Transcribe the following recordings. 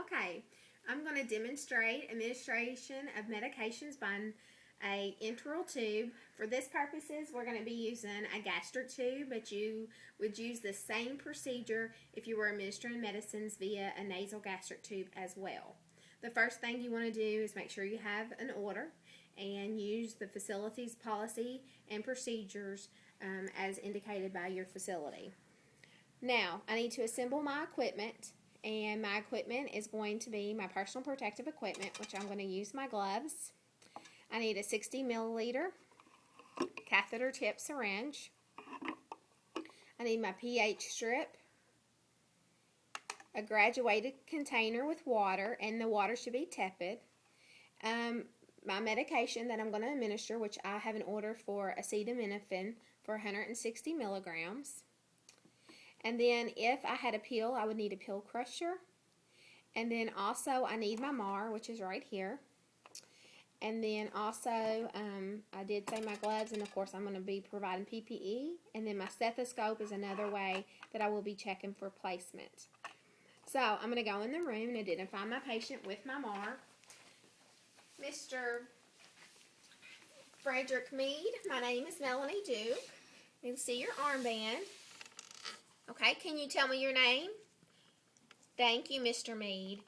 Okay, I'm going to demonstrate administration of medications by a enteral tube. For this purposes, we're going to be using a gastric tube, but you would use the same procedure if you were administering medicines via a nasal gastric tube as well. The first thing you want to do is make sure you have an order and use the facility's policy and procedures as indicated by your facility. Now, I need to assemble my equipment, and my equipment is going to be my personal protective equipment, which I'm going to use my gloves. I need a 60 milliliter catheter tip syringe. I need my pH strip, a graduated container with water, and the water should be tepid. My medication that I'm going to administer, which I have an order for acetaminophen for 160 milligrams. And then if I had a pill, I would need a pill crusher. And then also I need my MAR, which is right here. And then also I did say my gloves, and of course I'm going to be providing PPE. And then my stethoscope is another way that I will be checking for placement. So I'm going to go in the room and identify my patient with my MAR. Mr. Frederick Mead, my name is Melanie Duke. You can see your armband. Okay, can you tell me your name? Thank you, Mr. Mead.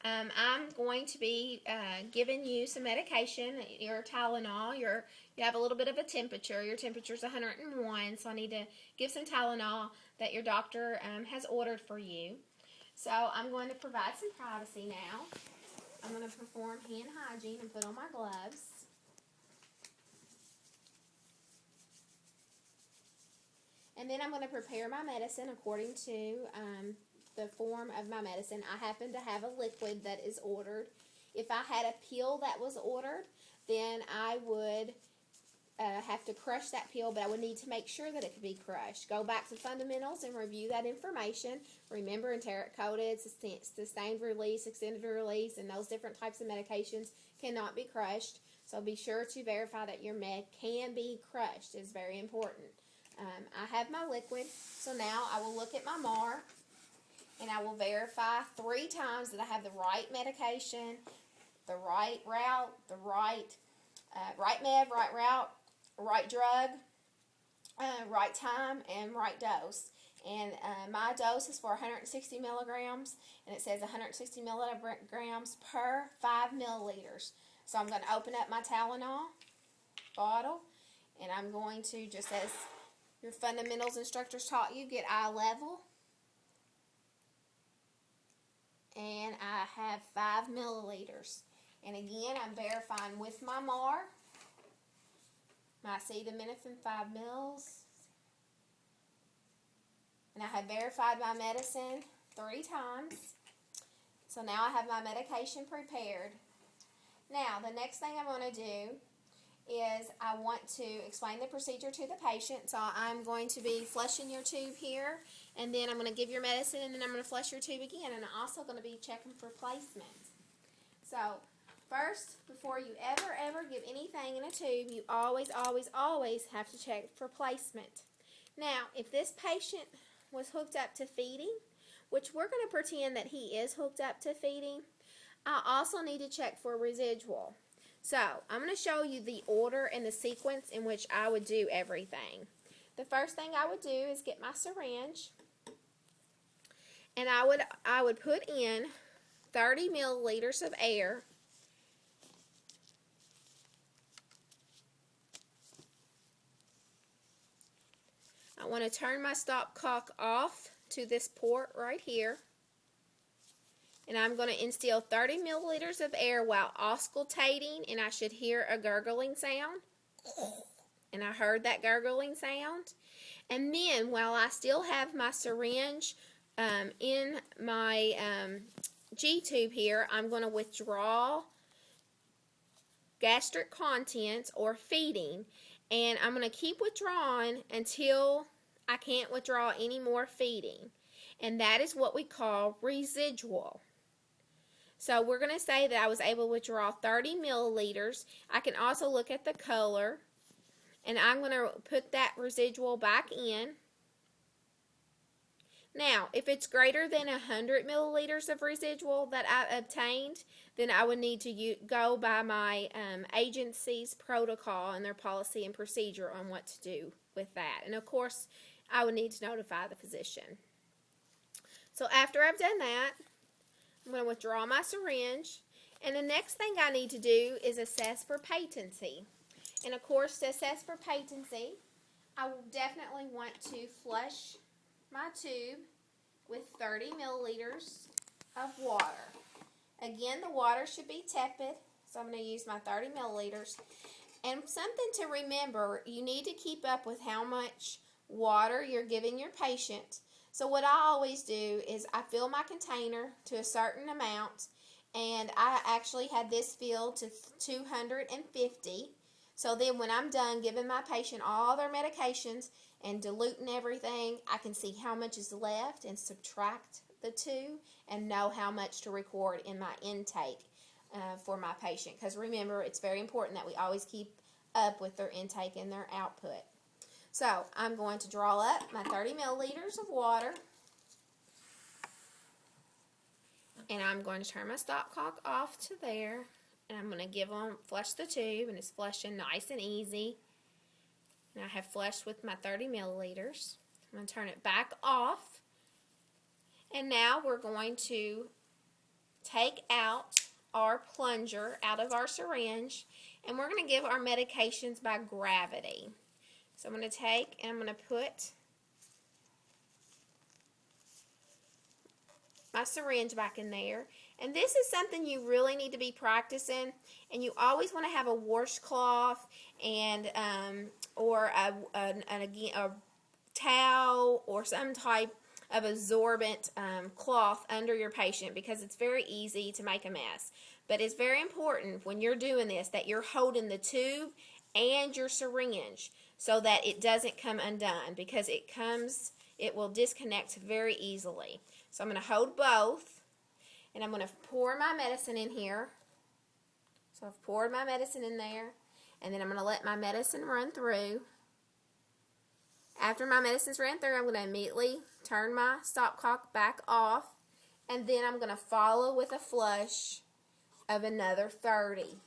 I'm going to be giving you some medication, your Tylenol. You have a little bit of a temperature. Your temperature is 101, so I need to give some Tylenol that your doctor has ordered for you. So I'm going to provide some privacy now. I'm going to perform hand hygiene and put on my gloves. And then I'm going to prepare my medicine according to the form of my medicine. I happen to have a liquid that is ordered. If I had a pill that was ordered, then I would have to crush that pill, but I would need to make sure that it could be crushed. Go back to fundamentals and review that information. Remember, enteric-coated, sustained release, extended release, and those different types of medications cannot be crushed. So be sure to verify that your med can be crushed. It's very important. I have my liquid, so now I will look at my MAR, and I will verify 3 times that I have the right medication, the right route, the right med, right route, right drug, right time, and right dose. And my dose is for 160 milligrams, and it says 160 milligrams per 5 milliliters. So I'm going to open up my Tylenol bottle, and I'm going to, just as your fundamentals instructors taught you, get eye level. And I have 5 milliliters. And again, I'm verifying with my MAR, my acetaminophen 5 mils. And I have verified my medicine 3 times. So now I have my medication prepared. Now, the next thing I'm going to do is I want to explain the procedure to the patient. So I'm going to be flushing your tube here, and then I'm going to give your medicine, and then I'm going to flush your tube again, and I'm also going to be checking for placement. So first, before you ever give anything in a tube, you always have to check for placement. Now, if this patient was hooked up to feeding, which we're going to pretend that he is hooked up to feeding, I also need to check for residual. So, I'm going to show you the order and the sequence in which I would do everything. The first thing I would do is get my syringe, and I would put in 30 milliliters of air. I want to turn my stopcock off to this port right here. And I'm going to instill 30 milliliters of air while auscultating, and I should hear a gurgling sound. And I heard that gurgling sound. And then, while I still have my syringe in my G-tube here, I'm going to withdraw gastric contents or feeding. And I'm going to keep withdrawing until I can't withdraw any more feeding. And that is what we call residual. So we're going to say that I was able to withdraw 30 milliliters. I can also look at the color, and I'm going to put that residual back in. Now, if it's greater than 100 milliliters of residual that I obtained, then I would need to go by my agency's protocol and their policy and procedure on what to do with that. And of course, I would need to notify the physician. So after I've done that, I'm going to withdraw my syringe. And the next thing I need to do is assess for patency. And of course, to assess for patency, I will definitely want to flush my tube with 30 milliliters of water. Again, the water should be tepid, so I'm going to use my 30 milliliters. And something to remember, you need to keep up with how much water you're giving your patient. So what I always do is I fill my container to a certain amount, and I actually had this filled to 250. So then when I'm done giving my patient all their medications and diluting everything, I can see how much is left and subtract the two and know how much to record in my intake for my patient. Because remember, it's very important that we always keep up with their intake and their output. So I'm going to draw up my 30 milliliters of water. And I'm going to turn my stopcock off to there. And I'm going to flush the tube, and it's flushing nice and easy. And I have flushed with my 30 milliliters. I'm going to turn it back off. And now we're going to take out our plunger out of our syringe, and we're going to give our medications by gravity. So I'm going to take and I'm going to put my syringe back in there. And this is something you really need to be practicing, and you always want to have a washcloth and or a towel or some type of absorbent cloth under your patient, because it's very easy to make a mess. But it's very important when you're doing this that you're holding the tube and your syringe so that it doesn't come undone, because it will disconnect very easily. So I'm going to hold both, and I'm going to pour my medicine in here. So I've poured my medicine in there, and then I'm going to let my medicine run through. After my medicine's ran through, I'm going to immediately turn my stopcock back off, and then I'm going to follow with a flush of another 30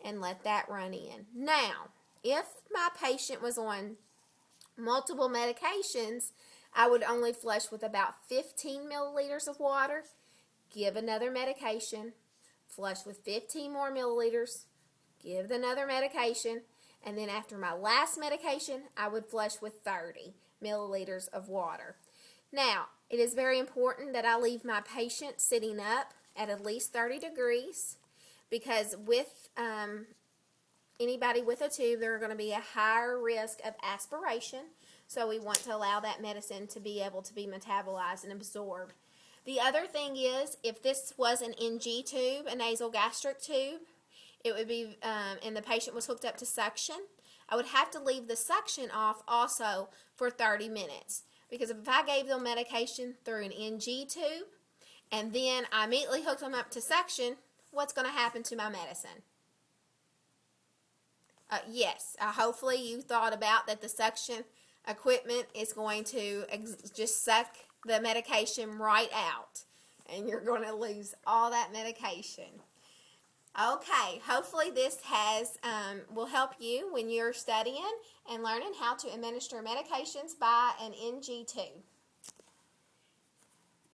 and let that run in. Now, if my patient was on multiple medications, I would only flush with about 15 milliliters of water, give another medication, flush with 15 more milliliters, give another medication, and then after my last medication, I would flush with 30 milliliters of water. Now, it is very important that I leave my patient sitting up at least 30 degrees, because with anybody with a tube, there are going to be a higher risk of aspiration. So we want to allow that medicine to be able to be metabolized and absorbed. The other thing is, if this was an NG tube, a nasal gastric tube, it would be, and the patient was hooked up to suction, I would have to leave the suction off also for 30 minutes. Because if I gave them medication through an NG tube, and then I immediately hooked them up to suction, what's going to happen to my medicine? Yes, hopefully you thought about that the suction equipment is going to just suck the medication right out, and you're going to lose all that medication. Okay, hopefully this will help you when you're studying and learning how to administer medications by an NG tube.